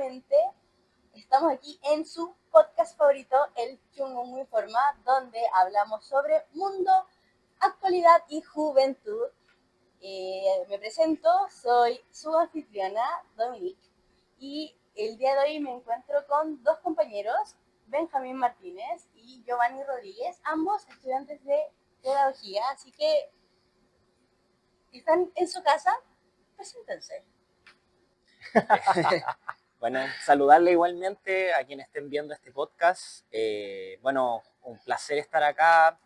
nuevamente estamos aquí en su podcast favorito, El Chungo Muy Forma, donde hablamos sobre mundo, actualidad y juventud. Me presento, soy su anfitriona, Dominique, y el día de hoy me encuentro con dos compañeros, Benjamín Martínez y Giovanni Rodríguez, ambos estudiantes de pedagogía, así que están en su casa, preséntense. Bueno, saludarle igualmente a quienes estén viendo este podcast. Bueno, un placer estar acá,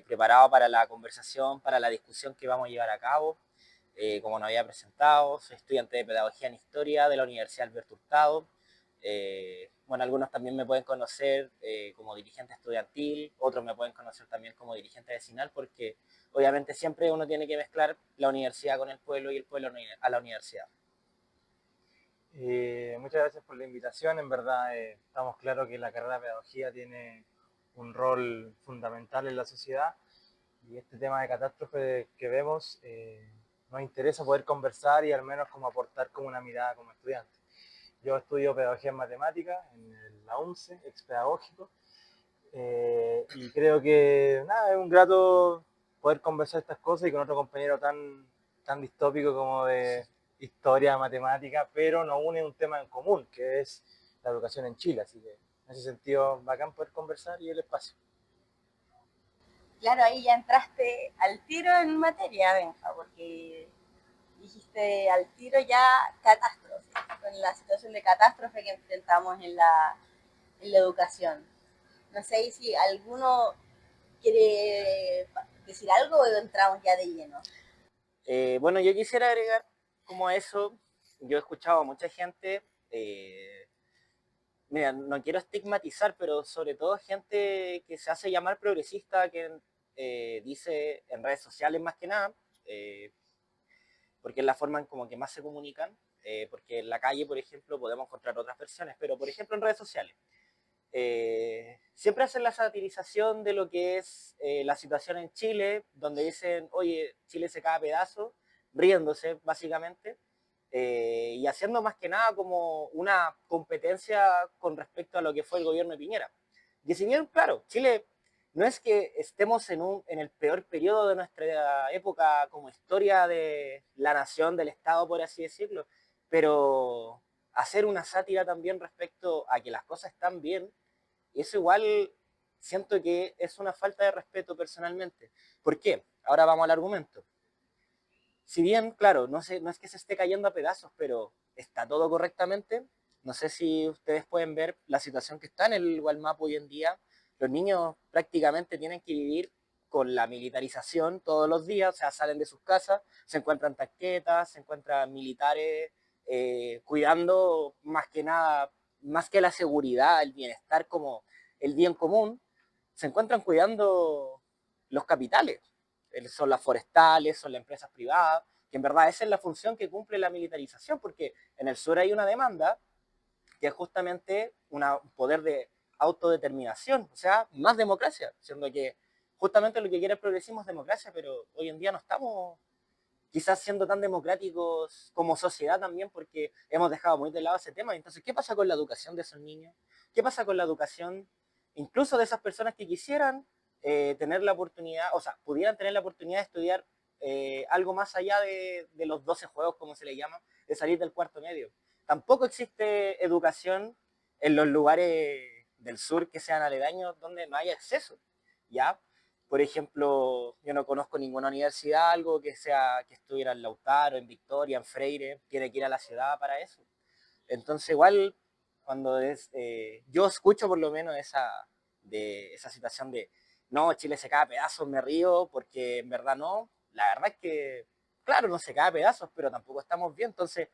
preparado para la conversación, para la discusión que vamos a llevar a cabo. Como nos había presentado, soy estudiante de Pedagogía en Historia de la Universidad Alberto Hurtado. Bueno, algunos también me pueden conocer como dirigente estudiantil, otros me pueden conocer también como dirigente vecinal, porque obviamente siempre uno tiene que mezclar la universidad con el pueblo y el pueblo a la universidad. Muchas gracias por la invitación. En verdad, estamos claros que la carrera de pedagogía tiene un rol fundamental en la sociedad y este tema de catástrofe que vemos nos interesa poder conversar y al menos como aportar como una mirada como estudiante. Yo estudio pedagogía en matemáticas en la UNCE, ex pedagógico, y creo que nada, es un grato poder conversar estas cosas y con otro compañero tan distópico como de historia, matemática, pero nos une un tema en común, que es la educación en Chile. Así que en ese sentido, bacán poder conversar y el espacio. Claro, ahí ya entraste al tiro en materia, Benja, porque dijiste al tiro ya catástrofe, con la situación de catástrofe que enfrentamos en la educación. No sé si alguno quiere decir algo o entramos ya de lleno. Bueno, yo quisiera agregar como a eso, yo he escuchado a mucha gente, mira, no quiero estigmatizar, pero sobre todo gente que se hace llamar progresista, que dice en redes sociales más que nada, porque es la forma en como que más se comunican, porque en la calle, por ejemplo, podemos encontrar otras versiones, pero por ejemplo en redes sociales. Siempre hacen la satirización de lo que es la situación en Chile, donde dicen, oye, Chile se cae a pedazos, riéndose básicamente, y haciendo más que nada como una competencia con respecto a lo que fue el gobierno de Piñera. Y si bien, claro, Chile no es que estemos en el peor periodo de nuestra época como historia de la nación, del Estado, por así decirlo, pero hacer una sátira también respecto a que las cosas están bien, eso igual siento que es una falta de respeto personalmente. ¿Por qué? Ahora vamos al argumento. Si bien, claro, no es que se esté cayendo a pedazos, pero está todo correctamente. No sé si ustedes pueden ver la situación que está en el Gualmapu hoy en día. Los niños prácticamente tienen que vivir con la militarización todos los días, o sea, salen de sus casas, se encuentran tanquetas, se encuentran militares cuidando más que nada, más que la seguridad, el bienestar como el bien común, se encuentran cuidando los capitales. Son las forestales, son las empresas privadas, que en verdad esa es la función que cumple la militarización, porque en el sur hay una demanda que es justamente un poder de autodeterminación, o sea, más democracia, siendo que justamente lo que quiere el progresismo es democracia, pero hoy en día no estamos quizás siendo tan democráticos como sociedad también, porque hemos dejado muy de lado ese tema. Entonces, ¿qué pasa con la educación de esos niños? ¿Qué pasa con la educación incluso de esas personas que quisieran tener la oportunidad, o sea, pudieran tener la oportunidad de estudiar algo más allá de los 12 juegos, como se le llama, de salir del cuarto medio? Tampoco existe educación en los lugares del sur que sean aledaños donde no haya acceso, ¿ya? Por ejemplo, yo no conozco ninguna universidad, algo que sea que estuviera en Lautaro, en Victoria, en Freire, tiene que ir a la ciudad para eso. Entonces, igual, cuando yo escucho por lo menos esa situación de, no, Chile se cae a pedazos, me río, porque en verdad no, la verdad es que, claro, no se cae a pedazos, pero tampoco estamos bien. Entonces,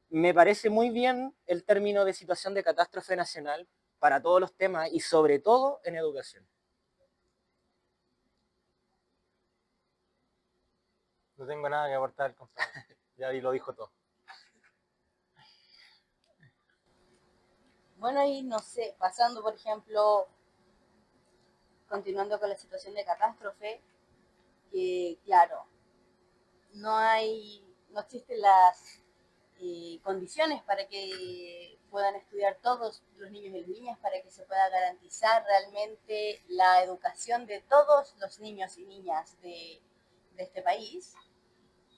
me parece muy bien el término de situación de catástrofe nacional para todos los temas y sobre todo en educación. No tengo nada que aportar, compañero. Ya lo dijo todo. Bueno, y no sé, pasando por ejemplo, continuando con la situación de catástrofe, que claro, no existen condiciones para que puedan estudiar todos los niños y las niñas, para que se pueda garantizar realmente la educación de todos los niños y niñas de este país.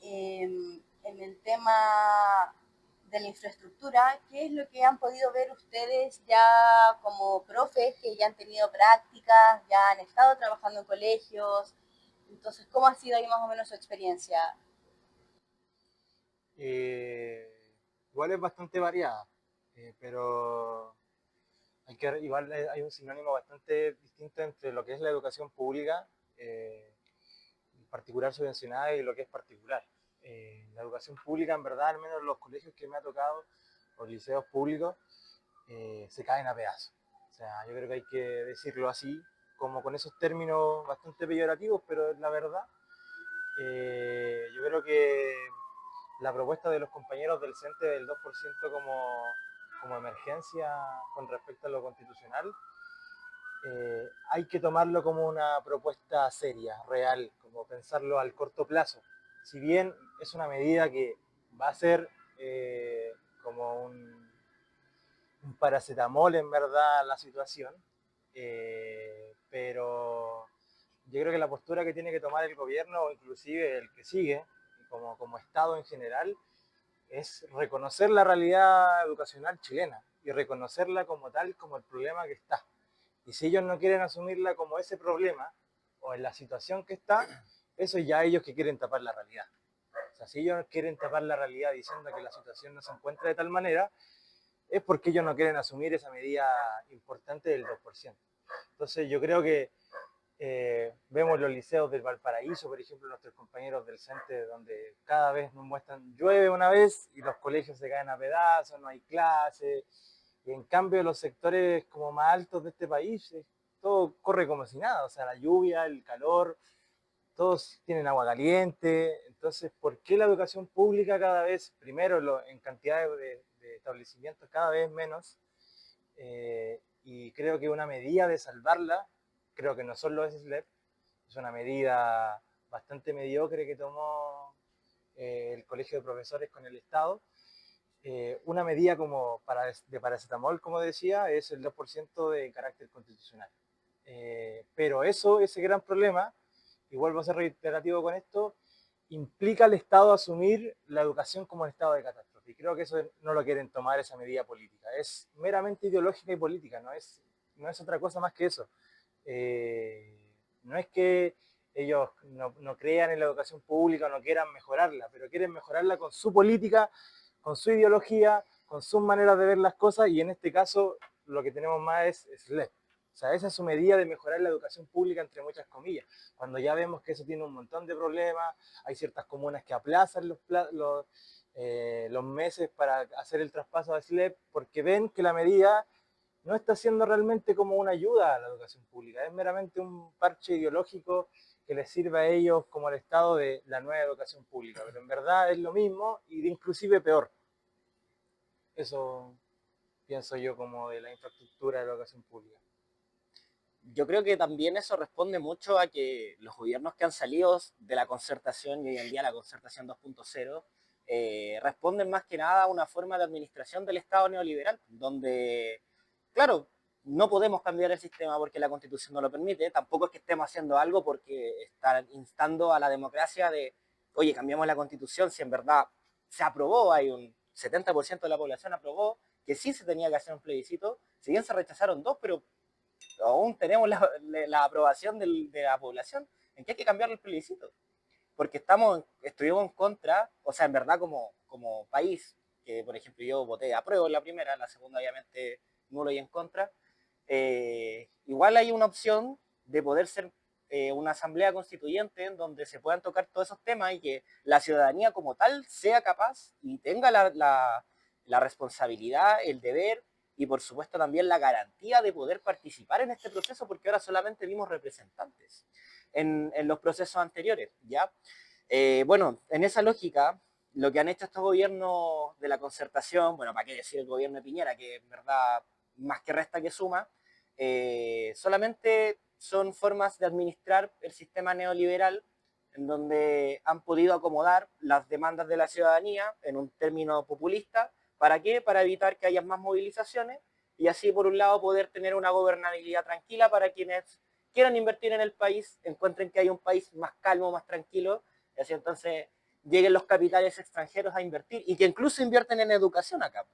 En el tema de la infraestructura, ¿qué es lo que han podido ver ustedes ya como profes que ya han tenido prácticas, ya han estado trabajando en colegios? Entonces, ¿cómo ha sido ahí más o menos su experiencia? Igual es bastante variada, pero igual hay un sinónimo bastante distinto entre lo que es la educación pública, particular subvencionada, y lo que es particular. La educación pública, en verdad, al menos en los colegios que me ha tocado, los liceos públicos, se caen a pedazos. O sea, yo creo que hay que decirlo así, como con esos términos bastante peyorativos, pero es la verdad. Yo creo que la propuesta de los compañeros del CENTE del 2% como emergencia con respecto a lo constitucional, hay que tomarlo como una propuesta seria, real, como pensarlo al corto plazo. Si bien es una medida que va a ser como un paracetamol en verdad la situación, pero yo creo que la postura que tiene que tomar el gobierno, o inclusive el que sigue, como Estado en general, es reconocer la realidad educacional chilena y reconocerla como tal, como el problema que está. Y si ellos no quieren asumirla como ese problema o en la situación que está, eso ya ellos que quieren tapar la realidad. O sea, si ellos quieren tapar la realidad diciendo que la situación no se encuentra de tal manera, es porque ellos no quieren asumir esa medida importante del 2%. Entonces yo creo que vemos los liceos del Valparaíso, por ejemplo, nuestros compañeros del CENTE, donde cada vez nos muestran, llueve una vez y los colegios se caen a pedazos, no hay clases, y en cambio los sectores como más altos de este país, todo corre como si nada, o sea, la lluvia, el calor, todos tienen agua caliente. Entonces, ¿por qué la educación pública cada vez, primero en cantidad de establecimientos cada vez menos? Y creo que una medida de salvarla, creo que no son los SLEP, es una medida bastante mediocre que tomó el Colegio de Profesores con el Estado. Una medida como de paracetamol, como decía, es el 2% de carácter constitucional. Pero ese gran problema, y vuelvo a ser reiterativo con esto, implica al Estado asumir la educación como un estado de catástrofe. Y creo que eso no lo quieren tomar, esa medida política. Es meramente ideológica y política, no es otra cosa más que eso. No es que ellos no crean en la educación pública o no quieran mejorarla, pero quieren mejorarla con su política, con su ideología, con sus maneras de ver las cosas, y en este caso lo que tenemos más es SLEP. O sea, esa es su medida de mejorar la educación pública, entre muchas comillas. Cuando ya vemos que eso tiene un montón de problemas, hay ciertas comunas que aplazan los meses para hacer el traspaso a SLEP porque ven que la medida no está siendo realmente como una ayuda a la educación pública, es meramente un parche ideológico que les sirve a ellos como al Estado de la nueva educación pública, pero en verdad es lo mismo y inclusive peor. Eso pienso yo como de la infraestructura de la educación pública. Yo creo que también eso responde mucho a que los gobiernos que han salido de la concertación y hoy en día la concertación 2.0 responden más que nada a una forma de administración del Estado neoliberal, donde, claro, no podemos cambiar el sistema porque la Constitución no lo permite, tampoco es que estemos haciendo algo porque están instando a la democracia de, oye, cambiamos la Constitución, si en verdad se aprobó, hay un 70% de la población aprobó que sí se tenía que hacer un plebiscito, si bien se rechazaron dos, pero aún tenemos la aprobación de la población en que hay que cambiar el plebiscito. Porque estuvimos en contra, o sea, en verdad como país, que por ejemplo yo voté apruebo en la primera, en la segunda obviamente nulo y en contra, igual hay una opción de poder ser una asamblea constituyente en donde se puedan tocar todos esos temas y que la ciudadanía como tal sea capaz y tenga la responsabilidad, el deber y por supuesto también la garantía de poder participar en este proceso, porque ahora solamente vimos representantes en los procesos anteriores, ¿ya? Bueno, en esa lógica, lo que han hecho estos gobiernos de la concertación, bueno, para qué decir el gobierno de Piñera, que en verdad más que resta que suma, solamente son formas de administrar el sistema neoliberal en donde han podido acomodar las demandas de la ciudadanía en un término populista. ¿Para qué? Para evitar que haya más movilizaciones y así, por un lado, poder tener una gobernabilidad tranquila para quienes quieran invertir en el país, encuentren que hay un país más calmo, más tranquilo, y así entonces lleguen los capitales extranjeros a invertir y que incluso invierten en educación acá.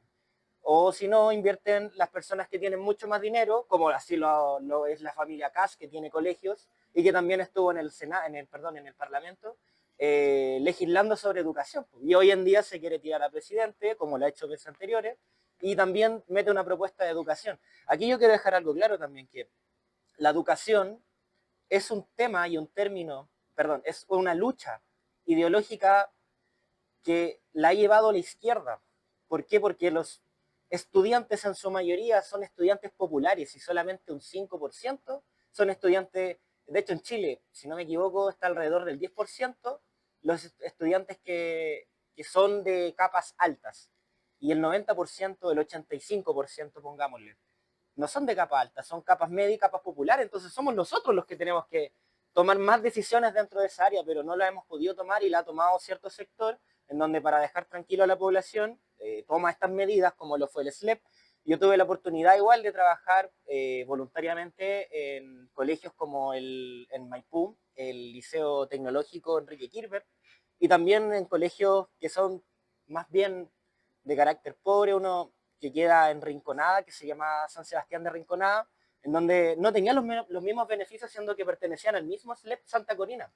O si no, invierten las personas que tienen mucho más dinero, como así lo es la familia Kass, que tiene colegios y que también estuvo en el Senado, en el Parlamento, legislando sobre educación. Y hoy en día se quiere tirar a presidente, como lo ha hecho veces anteriores, y también mete una propuesta de educación. Aquí yo quiero dejar algo claro también, que la educación es un tema y un término, perdón, es una lucha ideológica que la ha llevado a la izquierda. ¿Por qué? Porque los estudiantes en su mayoría son estudiantes populares y solamente un 5% son estudiantes, de hecho en Chile, si no me equivoco, está alrededor del 10% los estudiantes que son de capas altas y el 90%, el 85%, pongámosle, no son de capa alta, son capas medias y capas populares, entonces somos nosotros los que tenemos que tomar más decisiones dentro de esa área, pero no la hemos podido tomar y la ha tomado cierto sector, en donde para dejar tranquilo a la población toma estas medidas, como lo fue el SLEP. Yo tuve la oportunidad igual de trabajar voluntariamente en colegios como en Maipú, el Liceo Tecnológico Enrique Kirber, y también en colegios que son más bien de carácter pobre, uno que queda en Rinconada, que se llama San Sebastián de Rinconada, en donde no tenían los mismos beneficios, siendo que pertenecían al mismo SLEP Santa Corina.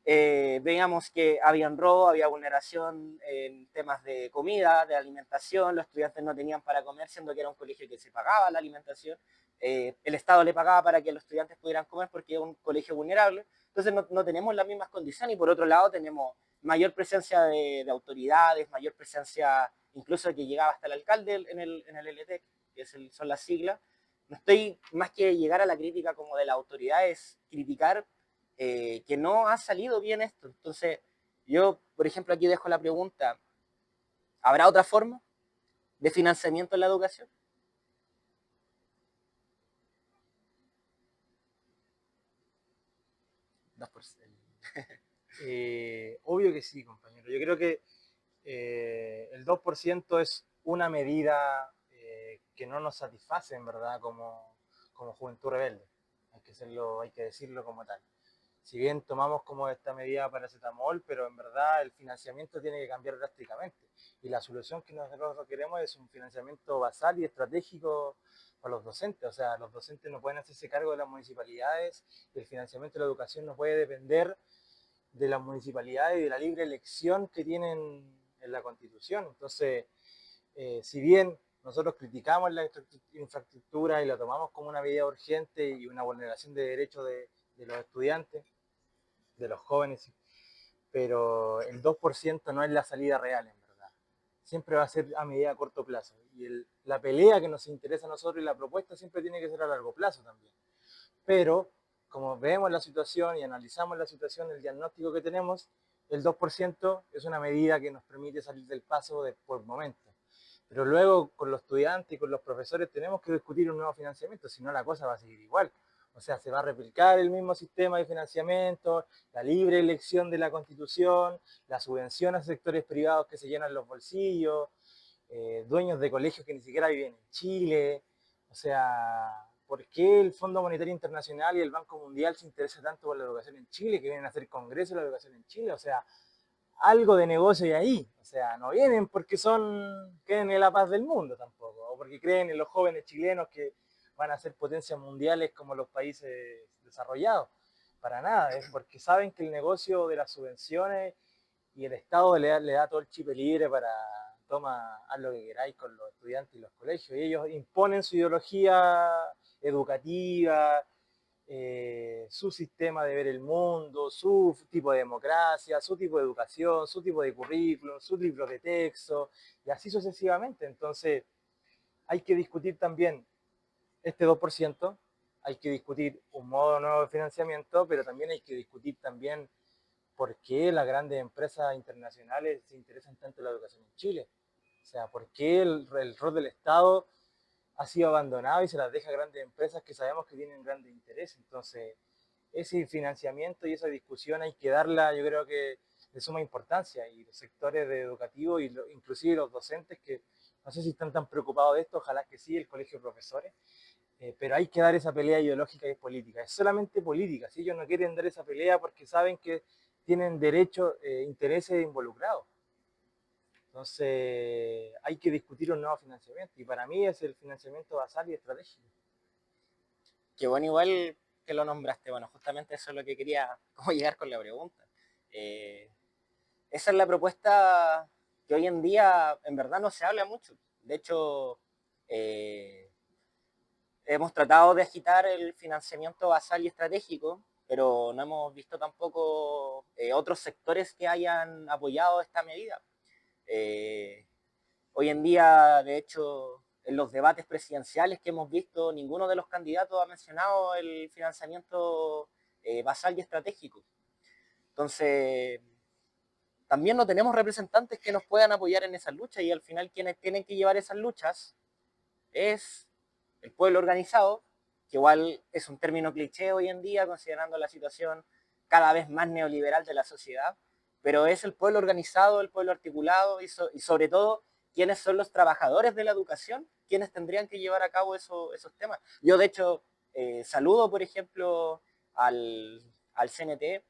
Veíamos que había robo, había vulneración en temas de comida, de alimentación, los estudiantes no tenían para comer, siendo que era un colegio que se pagaba la alimentación, el Estado le pagaba para que los estudiantes pudieran comer porque era un colegio vulnerable, entonces no tenemos las mismas condiciones y por otro lado tenemos mayor presencia de autoridades, mayor presencia incluso que llegaba hasta el alcalde en el LTEC, que son las siglas. No estoy más que llegar a la crítica como de las autoridades, criticar que no ha salido bien esto. Entonces, yo, por ejemplo, aquí dejo la pregunta, ¿habrá otra forma de financiamiento en la educación? Obvio que sí, compañero. Yo creo que el 2% es una medida que no nos satisface, en verdad, como Juventud Rebelde. Hay que decirlo como tal. Si bien tomamos como esta medida paracetamol, pero en verdad el financiamiento tiene que cambiar drásticamente. Y la solución que nosotros queremos es un financiamiento basal y estratégico para los docentes. O sea, los docentes no pueden hacerse cargo de las municipalidades y el financiamiento de la educación no puede depender de las municipalidades y de la libre elección que tienen en la Constitución. Entonces, si bien nosotros criticamos la infraestructura y la tomamos como una medida urgente y una vulneración de derechos de los estudiantes, de los jóvenes, pero el 2% no es la salida real, en verdad. Siempre va a ser a medida a corto plazo. Y la pelea que nos interesa a nosotros y la propuesta siempre tiene que ser a largo plazo también. Pero, como vemos la situación y analizamos la situación, el diagnóstico que tenemos, el 2% es una medida que nos permite salir del paso por momento. Pero luego, con los estudiantes y con los profesores, tenemos que discutir un nuevo financiamiento, si no la cosa va a seguir igual. O sea, se va a replicar el mismo sistema de financiamiento, la libre elección de la Constitución, la subvención a sectores privados que se llenan los bolsillos, dueños de colegios que ni siquiera viven en Chile. O sea, ¿por qué el Fondo Monetario Internacional y el Banco Mundial se interesan tanto por la educación en Chile, que vienen a hacer congreso de la educación en Chile? O sea, algo de negocio hay ahí. O sea, no vienen porque creen en la paz del mundo tampoco, o porque creen en los jóvenes chilenos que van a ser potencias mundiales como los países desarrollados. Para nada, es porque saben que el negocio de las subvenciones y el Estado le da todo el chip libre para toma, haz lo que queráis con los estudiantes y los colegios. Y ellos imponen su ideología educativa, su sistema de ver el mundo, su tipo de democracia, su tipo de educación, su tipo de currículum, su libro de texto, y así sucesivamente. Entonces, hay que discutir también este 2%, hay que discutir un modo nuevo de financiamiento, pero también hay que discutir también por qué las grandes empresas internacionales se interesan tanto en la educación en Chile. O sea, por qué el rol del Estado ha sido abandonado y se las deja a grandes empresas que sabemos que tienen grandes intereses. Entonces, ese financiamiento y esa discusión hay que darla, yo creo que de suma importancia, y los sectores educativos y inclusive los docentes, que no sé si están tan preocupados de esto, ojalá que sí, el colegio de profesores, pero hay que dar esa pelea ideológica y es política, es solamente política, si ellos no quieren dar esa pelea porque saben que tienen derechos, intereses involucrados. Entonces hay que discutir un nuevo financiamiento y para mí es el financiamiento basal y estratégico. Que bueno, igual que lo nombraste, bueno, justamente eso es lo que quería como llegar con la pregunta. Esa es la propuesta que hoy en día en verdad no se habla mucho. De hecho, hemos tratado de agitar el financiamiento basal y estratégico, pero no hemos visto tampoco otros sectores que hayan apoyado esta medida. Hoy en día, de hecho, en los debates presidenciales que hemos visto, ninguno de los candidatos ha mencionado el financiamiento basal y estratégico. Entonces, también no tenemos representantes que nos puedan apoyar en esas luchas y al final quienes tienen que llevar esas luchas es el pueblo organizado, que igual es un término cliché hoy en día considerando la situación cada vez más neoliberal de la sociedad, pero es el pueblo organizado, el pueblo articulado y sobre todo quiénes son los trabajadores de la educación, quienes tendrían que llevar a cabo esos temas. Yo de hecho saludo por ejemplo al CNT,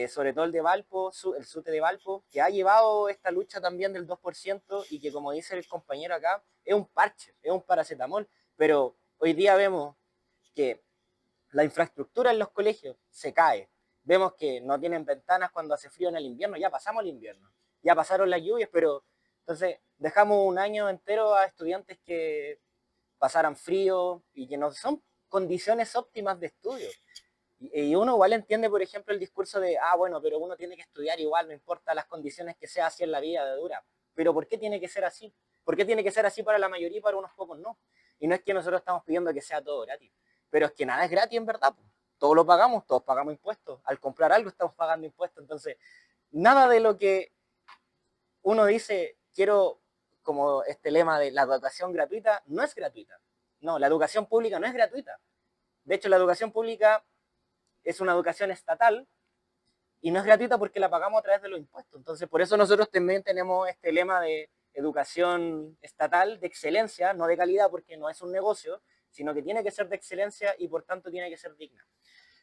sobre todo el de Valpo, el SUTE de Valpo, que ha llevado esta lucha también del 2% y que, como dice el compañero acá, es un parche, es un paracetamol, pero hoy día vemos que la infraestructura en los colegios se cae, vemos que no tienen ventanas cuando hace frío en el invierno, ya pasamos el invierno, ya pasaron las lluvias, pero entonces dejamos un año entero a estudiantes que pasaran frío y que no son condiciones óptimas de estudio. Y uno igual entiende, por ejemplo, el discurso de, bueno, pero uno tiene que estudiar igual, no importa las condiciones que sea así en la vida de dura. Pero ¿por qué tiene que ser así? ¿Por qué tiene que ser así para la mayoría y para unos pocos no? Y no es que nosotros estamos pidiendo que sea todo gratis, pero es que nada es gratis en verdad. Todo lo pagamos, todos pagamos impuestos. Al comprar algo estamos pagando impuestos. Entonces, nada de lo que uno dice, quiero, como este lema de la educación gratuita, no es gratuita. No, la educación pública no es gratuita. De hecho, la educación pública es una educación estatal y no es gratuita porque la pagamos a través de los impuestos. Entonces, por eso nosotros también tenemos este lema de educación estatal de excelencia, no de calidad porque no es un negocio, sino que tiene que ser de excelencia y por tanto tiene que ser digna.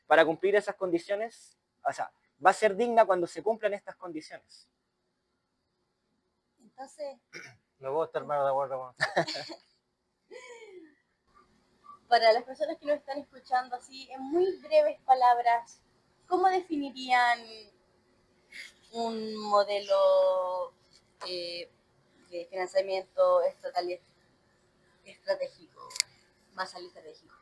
Para cumplir esas condiciones, o sea, va a ser digna cuando se cumplan estas condiciones. Entonces, No puedo estar más de acuerdo con para las personas que nos están escuchando así, en muy breves palabras, ¿cómo definirían un modelo de financiamiento estatal y estratégico, más al estratégico?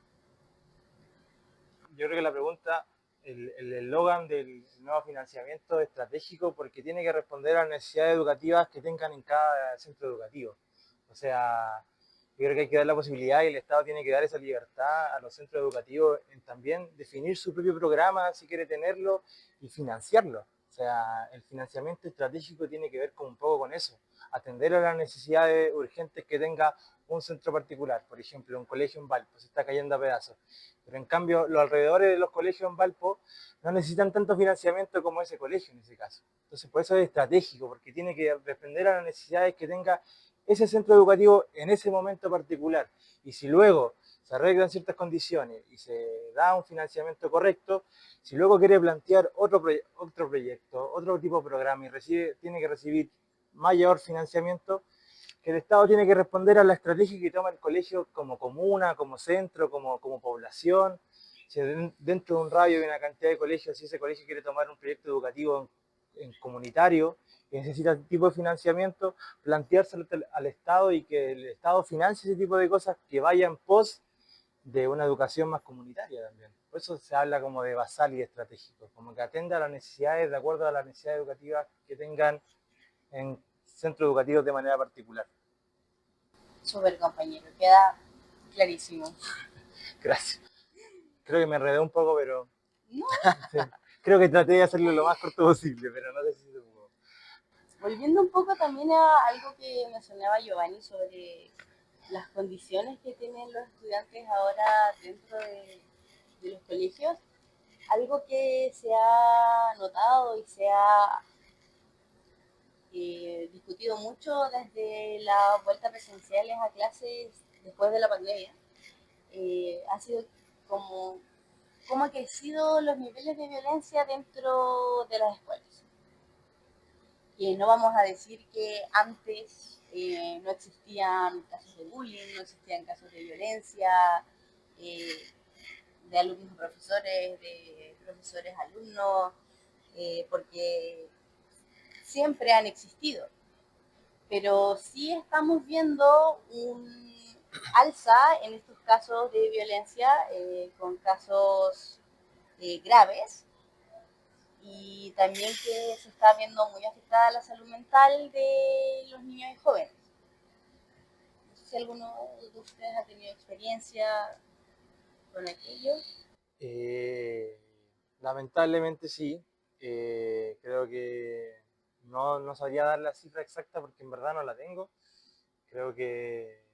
Yo creo que la pregunta, el eslogan del nuevo financiamiento estratégico, porque tiene que responder a las necesidades educativas que tengan en cada centro educativo. O sea, yo creo que hay que dar la posibilidad y el Estado tiene que dar esa libertad a los centros educativos en también definir su propio programa, si quiere tenerlo, y financiarlo. O sea, el financiamiento estratégico tiene que ver un poco con eso, atender a las necesidades urgentes que tenga un centro particular. Por ejemplo, un colegio en Valpo se está cayendo a pedazos, pero en cambio los alrededores de los colegios en Valpo no necesitan tanto financiamiento como ese colegio en ese caso. Entonces, por eso es estratégico, porque tiene que responder a las necesidades que tenga ese centro educativo en ese momento particular. Y si luego se arreglan ciertas condiciones y se da un financiamiento correcto, si luego quiere plantear otro proyecto, otro tipo de programa y tiene que recibir mayor financiamiento, que el Estado tiene que responder a la estrategia que toma el colegio como comuna, como centro, como población. Si dentro de un radio de una cantidad de colegios, si ese colegio quiere tomar un proyecto educativo en comunitario y necesita ese tipo de financiamiento, planteárselo al Estado y que el Estado financie ese tipo de cosas que vayan en pos de una educación más comunitaria también. Por eso se habla como de basal y estratégico, como que atenda a las necesidades de acuerdo a las necesidades educativas que tengan en centros educativos de manera particular. Súper, compañero, queda clarísimo. Gracias. Creo que me enredé un poco, pero No. Sí. Creo que traté de hacerlo lo más corto posible, pero no sé si se pudo. Volviendo un poco también a algo que mencionaba Giovanni sobre las condiciones que tienen los estudiantes ahora dentro de los colegios, Algo que se ha notado y se ha discutido mucho desde las vueltas presenciales a clases después de la pandemia, ha sido como cómo han crecido los niveles de violencia dentro de las escuelas. Y no vamos a decir que antes no existían casos de bullying, no existían casos de violencia, eh, de alumnos profesores, de profesores alumnos, porque siempre han existido. Pero sí estamos viendo un alza en estos casos de violencia, con casos graves, y también que se está viendo muy afectada la salud mental de los niños y jóvenes. No sé si alguno de ustedes ha tenido experiencia con aquello. Eh, Lamentablemente sí. Creo que no sabría dar la cifra exacta porque en verdad no la tengo. Creo que,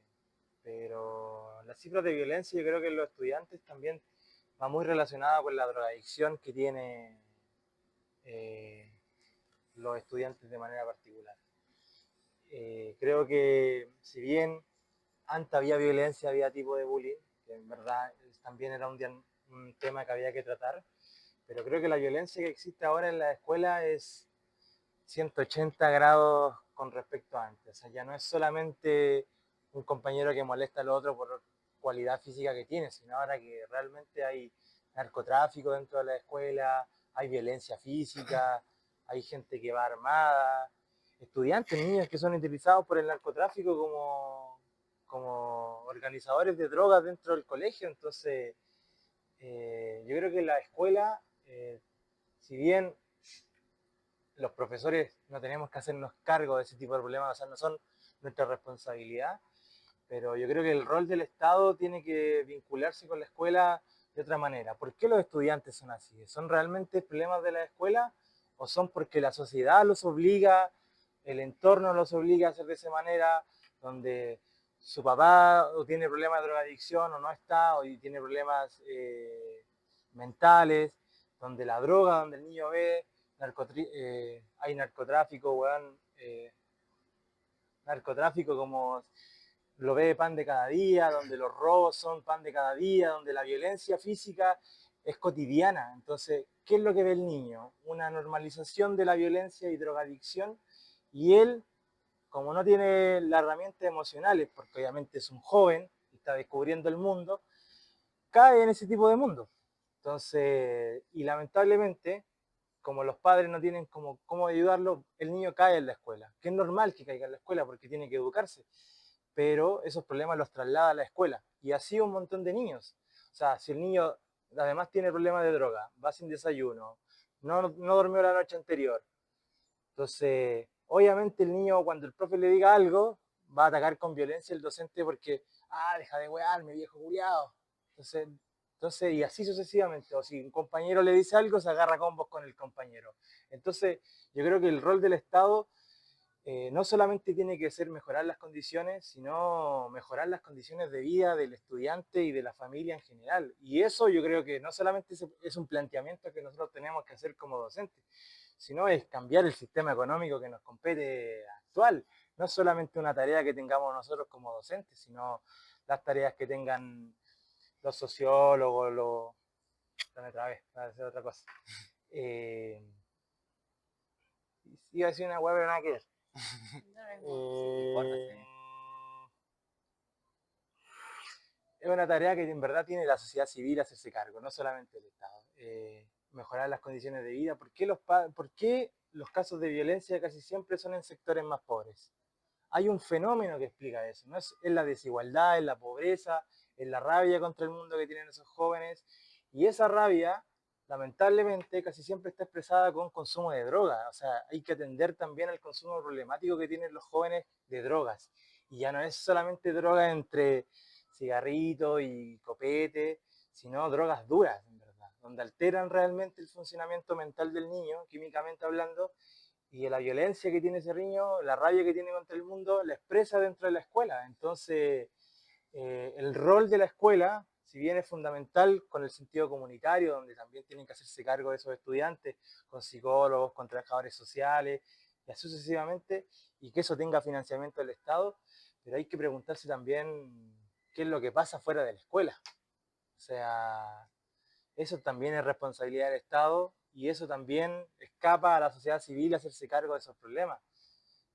pero las cifras de violencia yo creo que en los estudiantes también va muy relacionada con la drogadicción que tiene eh, los estudiantes de manera particular. Creo que si bien antes había violencia, había tipo de bullying, que en verdad también era un tema que había que tratar, pero creo que la violencia que existe ahora en la escuela es 180 grados con respecto a antes. O sea, ya no es solamente un compañero que molesta al otro por cualidad física que tiene, sino ahora que realmente hay narcotráfico dentro de la escuela, hay violencia física, hay gente que va armada, estudiantes, niños que son utilizados por el narcotráfico como organizadores de drogas dentro del colegio. Entonces, yo creo que la escuela, si bien los profesores no tenemos que hacernos cargo de ese tipo de problemas, o sea, no son nuestra responsabilidad, pero yo creo que el rol del Estado tiene que vincularse con la escuela de otra manera. ¿Por qué los estudiantes son así? ¿Son realmente problemas de la escuela o son porque la sociedad los obliga, el entorno los obliga a hacer de esa manera, donde su papá o tiene problemas de drogadicción o no está, o tiene problemas mentales, donde la droga, donde el niño ve, hay narcotráfico, weón, narcotráfico como lo ve pan de cada día, donde los robos son pan de cada día, donde la violencia física es cotidiana. Entonces, ¿qué es lo que ve el niño? Una normalización de la violencia y drogadicción, y él, como no tiene las herramientas emocionales, porque obviamente es un joven y está descubriendo el mundo, cae en ese tipo de mundo. Entonces, y lamentablemente, como los padres no tienen cómo ayudarlo, el niño cae en la escuela, que es normal que caiga en la escuela porque tiene que educarse, pero esos problemas los traslada a la escuela, y así un montón de niños. O sea, si el niño además tiene problemas de droga, va sin desayuno, no durmió la noche anterior, entonces, obviamente el niño cuando el profe le diga algo, va a atacar con violencia el docente porque, deja de wearme, viejo culiado. Entonces, y así sucesivamente. O si un compañero le dice algo, se agarra combos con el compañero. Entonces, yo creo que el rol del Estado no solamente tiene que ser mejorar las condiciones, sino mejorar las condiciones de vida del estudiante y de la familia en general. Y eso yo creo que no solamente es un planteamiento que nosotros tenemos que hacer como docentes, sino es cambiar el sistema económico que nos compete actual. No es solamente una tarea que tengamos nosotros como docentes, sino las tareas que tengan los sociólogos, otra vez, para hacer otra cosa. Iba a decir una hueá, pero nada que ver. Es una tarea que en verdad tiene la sociedad civil hacerse cargo, no solamente el Estado. Mejorar las condiciones de vida. ¿Por qué los casos de violencia casi siempre son en sectores más pobres? Hay un fenómeno que explica eso, ¿no? Es la desigualdad, es la pobreza, es la rabia contra el mundo que tienen esos jóvenes, y esa rabia, lamentablemente, casi siempre está expresada con consumo de drogas. O sea, hay que atender también al consumo problemático que tienen los jóvenes de drogas, y ya no es solamente droga entre cigarrito y copete, sino drogas duras, en verdad, donde alteran realmente el funcionamiento mental del niño, químicamente hablando, y la violencia que tiene ese niño, la rabia que tiene contra el mundo, la expresa dentro de la escuela. Entonces, el rol de la escuela, si bien es fundamental con el sentido comunitario, donde también tienen que hacerse cargo de esos estudiantes, con psicólogos, con trabajadores sociales, y así sucesivamente, y que eso tenga financiamiento del Estado, pero hay que preguntarse también qué es lo que pasa fuera de la escuela. O sea, eso también es responsabilidad del Estado y eso también escapa a la sociedad civil hacerse cargo de esos problemas.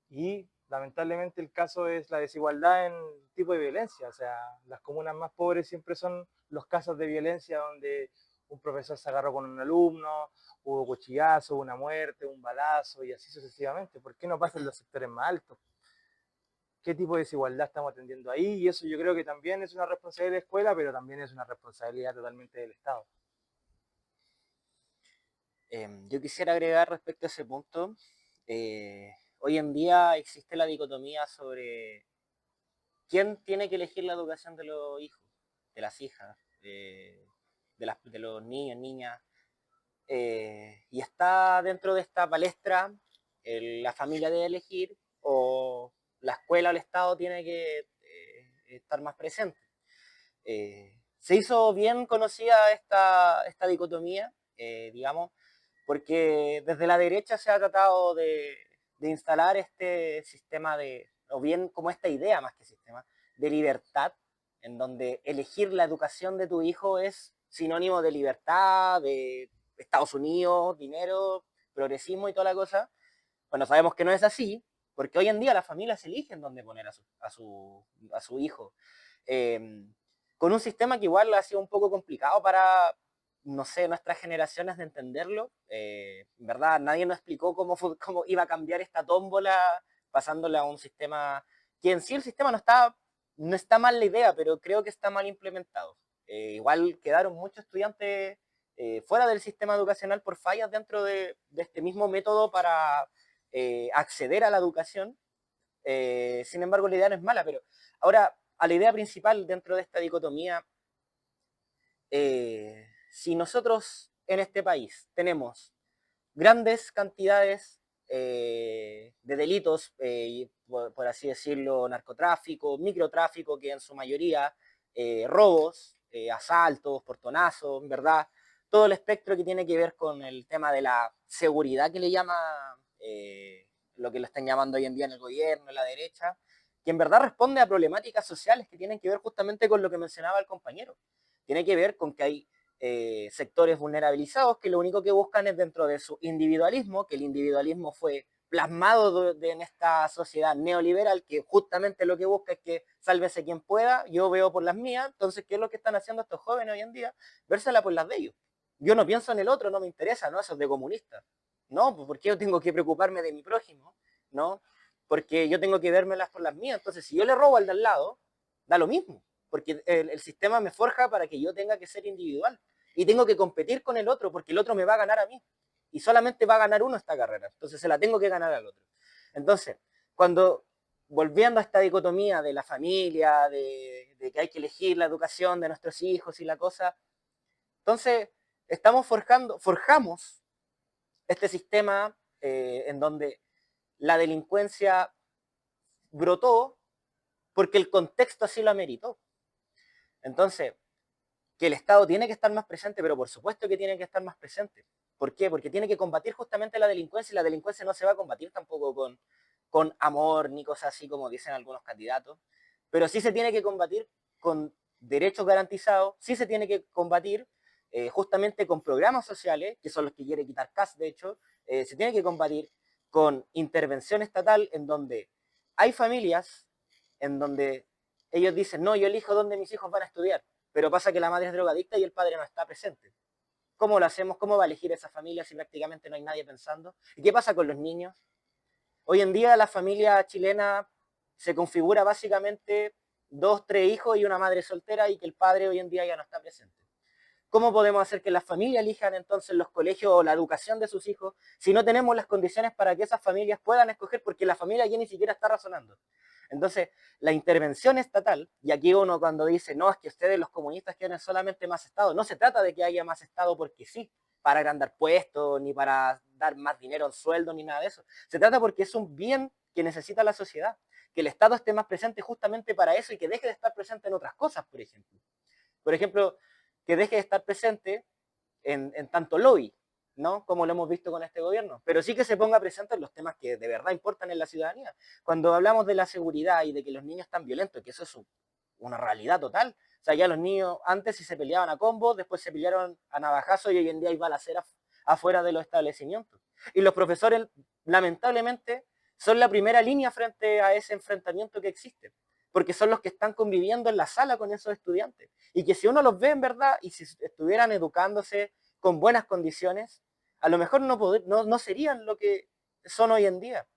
Y lamentablemente el caso es la desigualdad en tipo de violencia. O sea, las comunas más pobres siempre son los casos de violencia donde un profesor se agarró con un alumno, hubo cuchillazo, una muerte, un balazo y así sucesivamente. ¿Por qué no pasa en los sectores más altos? ¿Qué tipo de desigualdad estamos atendiendo ahí? Y eso yo creo que también es una responsabilidad de la escuela, pero también es una responsabilidad totalmente del Estado. Yo quisiera agregar respecto a ese punto, hoy en día existe la dicotomía sobre quién tiene que elegir la educación de los hijos, de las hijas, de los niños, niñas, y está dentro de esta palestra la familia debe elegir o la escuela o el Estado tiene que estar más presente. Se hizo bien conocida esta dicotomía, digamos, porque desde la derecha se ha tratado de instalar este sistema o bien como esta idea más que sistema, de libertad, en donde elegir la educación de tu hijo es sinónimo de libertad, de Estados Unidos, dinero, progresismo y toda la cosa. Bueno, sabemos que no es así, porque hoy en día las familias eligen dónde poner a su hijo. Eh, con un sistema que igual ha sido un poco complicado para, no sé, nuestras generaciones de entenderlo. En verdad, nadie nos explicó cómo iba a cambiar esta tómbola pasándola a un sistema que en sí el sistema no está mal la idea, pero creo que está mal implementado. Igual quedaron muchos estudiantes fuera del sistema educacional por fallas dentro de este mismo método para acceder a la educación. Sin embargo, la idea no es mala, pero ahora a la idea principal dentro de esta dicotomía, si nosotros en este país tenemos grandes cantidades de delitos, por así decirlo, narcotráfico, microtráfico, que en su mayoría robos, asaltos, portonazos, ¿verdad? Todo el espectro que tiene que ver con el tema de la seguridad que le llama lo que lo están llamando hoy en día en el gobierno, en la derecha, que en verdad responde a problemáticas sociales que tienen que ver justamente con lo que mencionaba el compañero. Tiene que ver con que hay sectores vulnerabilizados que lo único que buscan es dentro de su individualismo, que el individualismo fue plasmado en esta sociedad neoliberal que justamente lo que busca es que sálvese quien pueda, yo veo por las mías, entonces ¿qué es lo que están haciendo estos jóvenes hoy en día? Vérsela por las de ellos. Yo no pienso en el otro, no me interesa, ¿no? Eso es de comunista. No, pues ¿por qué yo tengo que preocuparme de mi prójimo? ¿No? Porque yo tengo que vérmelas por las mías. Entonces, si yo le robo al de al lado, da lo mismo, porque el sistema me forja para que yo tenga que ser individual y tengo que competir con el otro porque el otro me va a ganar a mí y solamente va a ganar uno esta carrera, entonces se la tengo que ganar al otro. Entonces, cuando volviendo a esta dicotomía de la familia, de que hay que elegir la educación de nuestros hijos y la cosa, entonces forjamos este sistema en donde la delincuencia brotó porque el contexto así lo ameritó. Entonces, que el Estado tiene que estar más presente, pero por supuesto que tiene que estar más presente. ¿Por qué? Porque tiene que combatir justamente la delincuencia y la delincuencia no se va a combatir tampoco con amor ni cosas así como dicen algunos candidatos, pero sí se tiene que combatir con derechos garantizados, sí se tiene que combatir justamente con programas sociales, que son los que quiere quitar Kast, de hecho, se tiene que combatir con intervención estatal en donde hay familias en donde ellos dicen, no, yo elijo dónde mis hijos van a estudiar, pero pasa que la madre es drogadicta y el padre no está presente. ¿Cómo lo hacemos? ¿Cómo va a elegir esa familia si prácticamente no hay nadie pensando? ¿Y qué pasa con los niños? Hoy en día la familia chilena se configura básicamente 2, 3 hijos y una madre soltera y que el padre hoy en día ya no está presente. ¿Cómo podemos hacer que las familias elijan entonces los colegios o la educación de sus hijos si no tenemos las condiciones para que esas familias puedan escoger? Porque la familia ya ni siquiera está razonando. Entonces, la intervención estatal, y aquí uno cuando dice, no, es que ustedes los comunistas quieren solamente más Estado, no se trata de que haya más Estado porque sí, para agrandar puestos, ni para dar más dinero en sueldo, ni nada de eso. Se trata porque es un bien que necesita la sociedad, que el Estado esté más presente justamente para eso y que deje de estar presente en otras cosas, por ejemplo. Por ejemplo, que deje de estar presente en tanto lobby, ¿no? Como lo hemos visto con este gobierno, pero sí que se ponga presente en los temas que de verdad importan en la ciudadanía. Cuando hablamos de la seguridad y de que los niños están violentos, que eso es una realidad total. O sea, ya los niños antes sí se peleaban a combos, después se pelearon a navajazos y hoy en día hay balaceras afuera de los establecimientos. Y los profesores, lamentablemente, son la primera línea frente a ese enfrentamiento que existe, porque son los que están conviviendo en la sala con esos estudiantes. Y que si uno los ve en verdad y si estuvieran educándose con buenas condiciones, a lo mejor no serían lo que son hoy en día.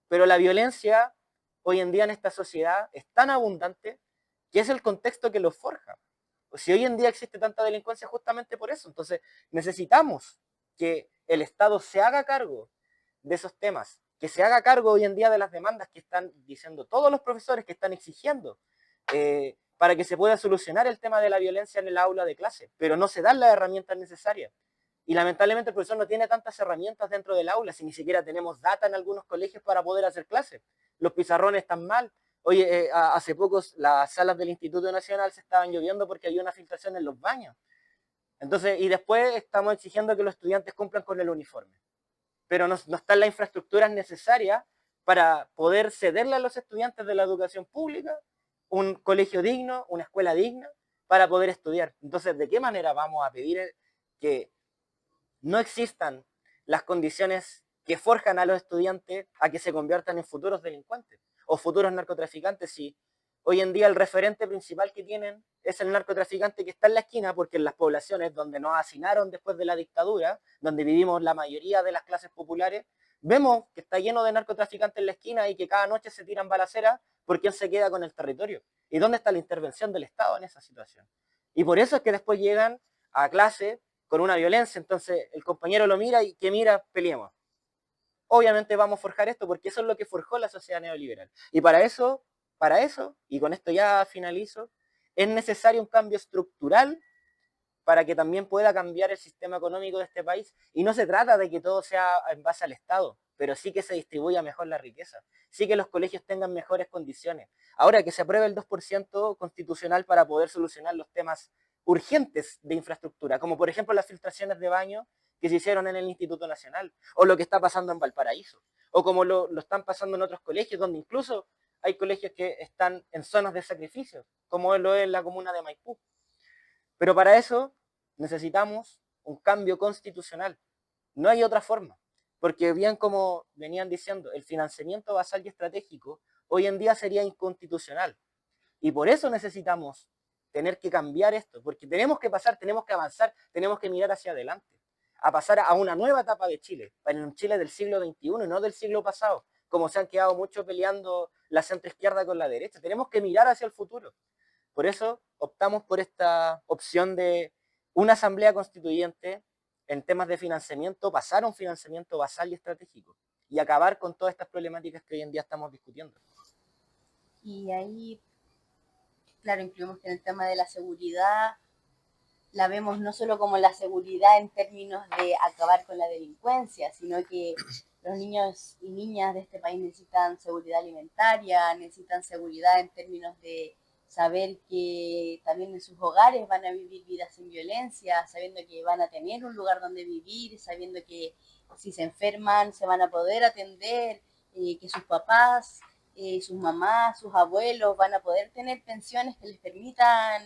Pero la violencia hoy en día en esta sociedad es tan abundante que es el contexto que los forja. Si hoy en día existe tanta delincuencia justamente por eso, entonces necesitamos que el Estado se haga cargo de esos temas, que se haga cargo hoy en día de las demandas que están diciendo todos los profesores, que están exigiendo, para que se pueda solucionar el tema de la violencia en el aula de clase, pero no se dan las herramientas necesarias. Y lamentablemente el profesor no tiene tantas herramientas dentro del aula, si ni siquiera tenemos data en algunos colegios para poder hacer clases. Los pizarrones están mal. Oye, hace poco las salas del Instituto Nacional se estaban lloviendo porque había una filtración en los baños. Entonces, y después estamos exigiendo que los estudiantes cumplan con el uniforme. Pero no están las infraestructuras necesarias para poder cederle a los estudiantes de la educación pública un colegio digno, una escuela digna, para poder estudiar. Entonces, ¿de qué manera vamos a pedir que no existan las condiciones que forjan a los estudiantes a que se conviertan en futuros delincuentes o futuros narcotraficantes? Si hoy en día el referente principal que tienen es el narcotraficante que está en la esquina, porque en las poblaciones donde nos hacinaron después de la dictadura, donde vivimos la mayoría de las clases populares, vemos que está lleno de narcotraficantes en la esquina y que cada noche se tiran balaceras por quién se queda con el territorio. ¿Y dónde está la intervención del Estado en esa situación? Y por eso es que después llegan a clase con una violencia, entonces el compañero lo mira y que mira, peleemos. Obviamente vamos a forjar esto porque eso es lo que forjó la sociedad neoliberal. Y para eso, y con esto ya finalizo, es necesario un cambio estructural para que también pueda cambiar el sistema económico de este país. Y no se trata de que todo sea en base al Estado, pero sí que se distribuya mejor la riqueza, sí que los colegios tengan mejores condiciones. Ahora que se apruebe el 2% constitucional para poder solucionar los temas urgentes de infraestructura, como por ejemplo las filtraciones de baño que se hicieron en el Instituto Nacional, o lo que está pasando en Valparaíso, o como lo están pasando en otros colegios, donde incluso hay colegios que están en zonas de sacrificio, como lo es la comuna de Maipú. Pero para eso necesitamos un cambio constitucional. No hay otra forma. Porque bien como venían diciendo, el financiamiento basal y estratégico hoy en día sería inconstitucional. Y por eso necesitamos tener que cambiar esto. Porque tenemos que pasar, tenemos que avanzar, tenemos que mirar hacia adelante. A pasar a una nueva etapa de Chile. En un Chile del siglo XXI y no del siglo pasado. Como se han quedado muchos peleando la centroizquierda con la derecha. Tenemos que mirar hacia el futuro. Por eso optamos por esta opción de una asamblea constituyente en temas de financiamiento, pasar a un financiamiento basal y estratégico y acabar con todas estas problemáticas que hoy en día estamos discutiendo. Y ahí, claro, incluimos que en el tema de la seguridad la vemos no solo como la seguridad en términos de acabar con la delincuencia, sino que los niños y niñas de este país necesitan seguridad alimentaria, necesitan seguridad en términos de saber que también en sus hogares van a vivir vidas sin violencia, sabiendo que van a tener un lugar donde vivir, sabiendo que si se enferman se van a poder atender, que sus papás, sus mamás, sus abuelos van a poder tener pensiones que les permitan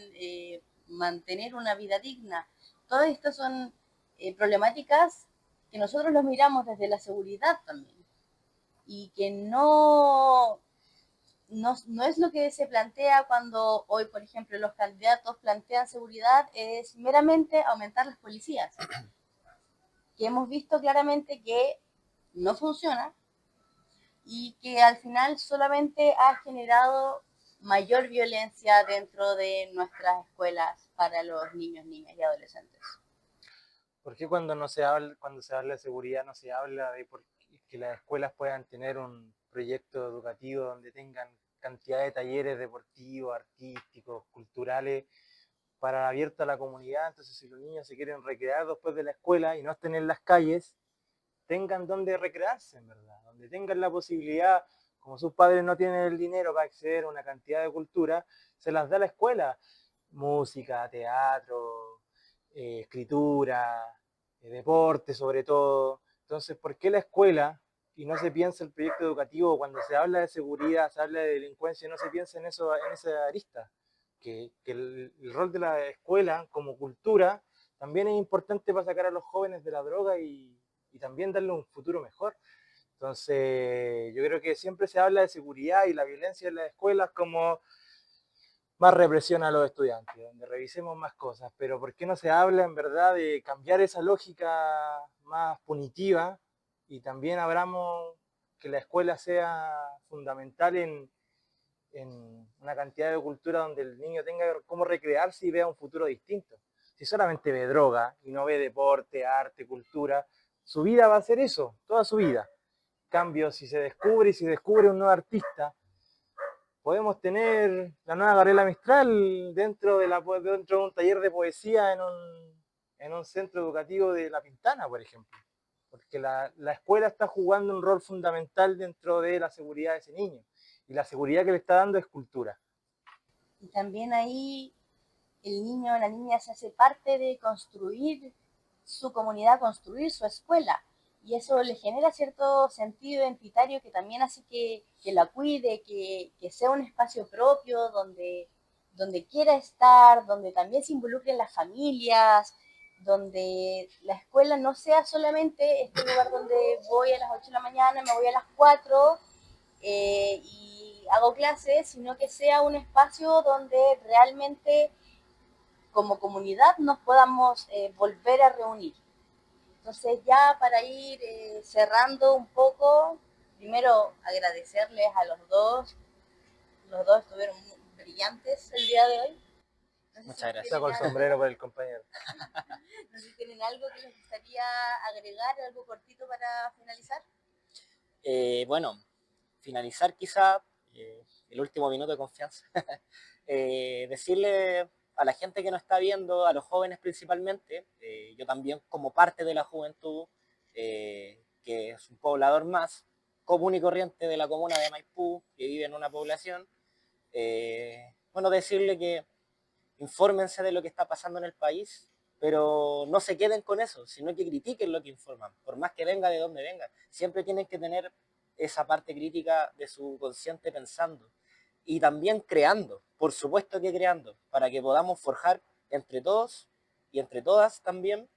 mantener una vida digna. Todas estas son problemáticas que nosotros los miramos desde la seguridad también y que no es lo que se plantea cuando hoy, por ejemplo, los candidatos plantean seguridad, es meramente aumentar las policías, que hemos visto claramente que no funciona y que al final solamente ha generado mayor violencia dentro de nuestras escuelas para los niños, niñas y adolescentes. ¿Por qué cuando se habla de seguridad no se habla de que las escuelas puedan tener un proyecto educativo donde tengan cantidad de talleres deportivos, artísticos, culturales, para abierto a la comunidad? Entonces, si los niños se quieren recrear después de la escuela y no estén en las calles, tengan donde recrearse, en verdad, donde tengan la posibilidad, como sus padres no tienen el dinero para acceder a una cantidad de cultura, se las da la escuela. música, teatro, escritura, deporte sobre todo. Entonces, ¿por qué la escuela y no se piensa el proyecto educativo cuando se habla de seguridad, se habla de delincuencia, no se piensa en eso, en esa arista? Que el rol de la escuela como cultura también es importante para sacar a los jóvenes de la droga y también darle un futuro mejor. Entonces, yo creo que siempre se habla de seguridad y la violencia en las escuelas como más represión a los estudiantes, donde revisemos más cosas, pero ¿por qué no se habla en verdad de cambiar esa lógica más punitiva y también abramos que la escuela sea fundamental en una cantidad de cultura donde el niño tenga cómo recrearse y vea un futuro distinto? Si solamente ve droga y no ve deporte, arte, cultura, su vida va a ser eso, toda su vida. En cambio, si se descubre y si descubre un nuevo artista, podemos tener la nueva Gabriela Mistral dentro de un taller de poesía en un centro educativo de La Pintana, por ejemplo. Porque la escuela está jugando un rol fundamental dentro de la seguridad de ese niño. Y la seguridad que le está dando es cultura. Y también ahí el niño o la niña se hace parte de construir su comunidad, construir su escuela. Y eso le genera cierto sentido identitario que también hace que la cuide, que sea un espacio propio donde quiera estar, donde también se involucren las familias, donde la escuela no sea solamente este lugar donde voy a las 8 de la mañana, me voy a las 4 y hago clases, sino que sea un espacio donde realmente como comunidad nos podamos volver a reunir. Entonces ya para ir cerrando un poco, primero agradecerles a los dos estuvieron brillantes el día de hoy. No sé Muchas si gracias. Saco el sombrero por el compañero. no sé si tienen algo que les gustaría agregar, algo cortito para finalizar. Bueno, finalizar quizá el último minuto de confianza. Decirle a la gente que nos está viendo, a los jóvenes principalmente, yo también como parte de la juventud, que es un poblador más común y corriente de la comuna de Maipú, que vive en una población, bueno, decirle que infórmense de lo que está pasando en el país, pero no se queden con eso, sino que critiquen lo que informan, por más que venga de donde venga. Siempre tienen que tener esa parte crítica de su consciente pensando y también creando, por supuesto que creando, para que podamos forjar entre todos y entre todas también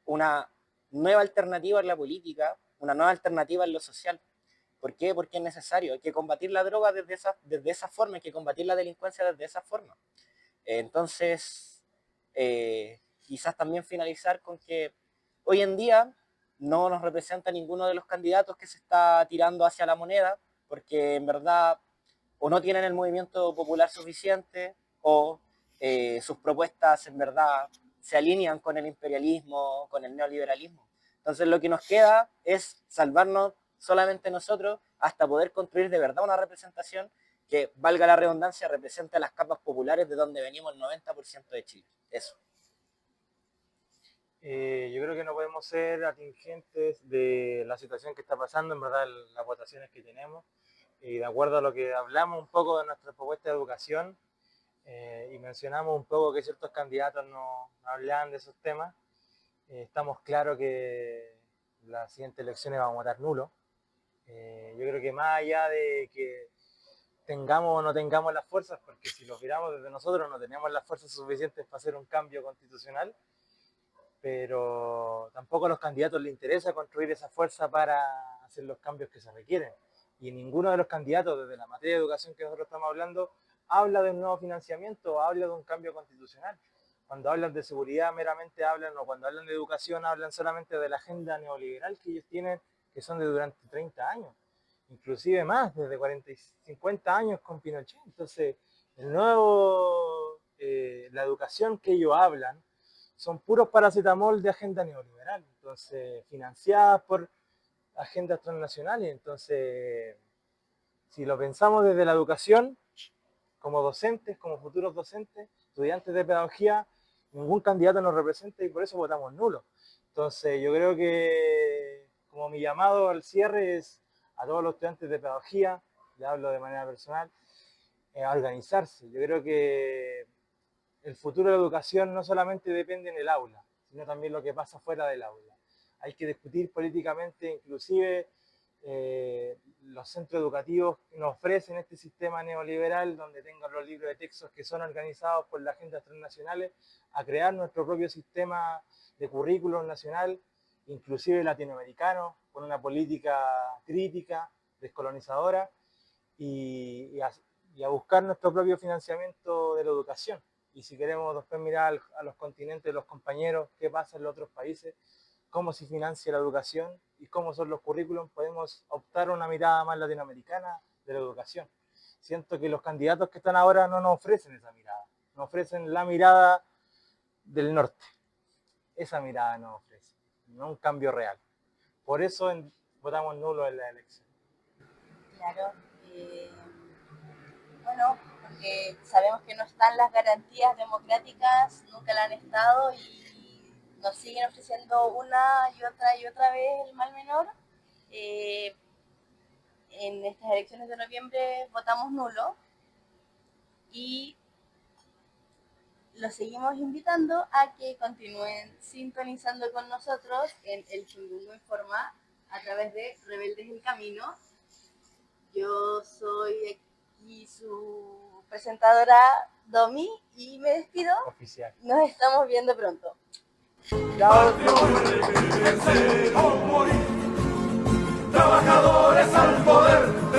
una nueva alternativa en la política, una nueva alternativa en lo social. ¿Por qué? Porque es necesario. Hay que combatir la droga desde esa forma, hay que combatir la delincuencia desde esa forma. Entonces, quizás también finalizar con que hoy en día no nos representa ninguno de los candidatos que se está tirando hacia la moneda, porque en verdad o no tienen el movimiento popular suficiente o sus propuestas en verdad se alinean con el imperialismo, con el neoliberalismo. Entonces lo que nos queda es salvarnos solamente nosotros hasta poder construir de verdad una representación que, valga la redundancia, represente a las capas populares de donde venimos el 90% de Chile. Eso. Yo creo que no podemos ser atingentes de la situación que está pasando, en verdad, las votaciones que tenemos. Y de acuerdo a lo que hablamos un poco de nuestra propuesta de educación, y mencionamos un poco que ciertos candidatos no hablan de esos temas, estamos claros que las siguientes elecciones vamos a votar nulo. Yo creo que más allá de que tengamos o no tengamos las fuerzas, porque si lo miramos desde nosotros no tenemos las fuerzas suficientes para hacer un cambio constitucional, pero tampoco a los candidatos les interesa construir esa fuerza para hacer los cambios que se requieren. Y ninguno de los candidatos, desde la materia de educación que nosotros estamos hablando, habla de un nuevo financiamiento o habla de un cambio constitucional. Cuando hablan de seguridad meramente hablan, o cuando hablan de educación hablan solamente de la agenda neoliberal que ellos tienen, que son de durante 30 años, inclusive más, desde 40 y 50 años con Pinochet. Entonces, el nuevo, la educación que ellos hablan son puros paracetamol de agenda neoliberal, entonces financiadas por agendas transnacionales. Entonces, si lo pensamos desde la educación, como docentes, como futuros docentes, estudiantes de pedagogía, ningún candidato nos representa y por eso votamos nulo. Entonces, yo creo que como mi llamado al cierre es a todos los estudiantes de pedagogía, le hablo de manera personal, a organizarse. Yo creo que el futuro de la educación no solamente depende en el aula, sino también lo que pasa fuera del aula. Hay que discutir políticamente, inclusive los centros educativos nos ofrecen este sistema neoliberal donde tengan los libros de textos que son organizados por las agendas transnacionales a crear nuestro propio sistema de currículum nacional, inclusive latinoamericano, con una política crítica, descolonizadora y a buscar nuestro propio financiamiento de la educación. Y si queremos después mirar a los continentes de los compañeros, qué pasa en los otros países, cómo se financia la educación y cómo son los currículums, podemos optar a una mirada más latinoamericana de la educación. Siento que los candidatos que están ahora no nos ofrecen esa mirada, nos ofrecen la mirada del norte. Esa mirada nos ofrece, no un cambio real. Por eso votamos nulo en la elección. Claro. Bueno, porque sabemos que no están las garantías democráticas, nunca la han estado y nos siguen ofreciendo una y otra vez el mal menor. En estas elecciones de noviembre votamos nulo y los seguimos invitando a que continúen sintonizando con nosotros en El Chungungo Informa a través de Rebeldes del Camino. Yo soy aquí su presentadora Domi y me despido. Oficial. Nos estamos viendo pronto. Chao. Trabajadores al poder,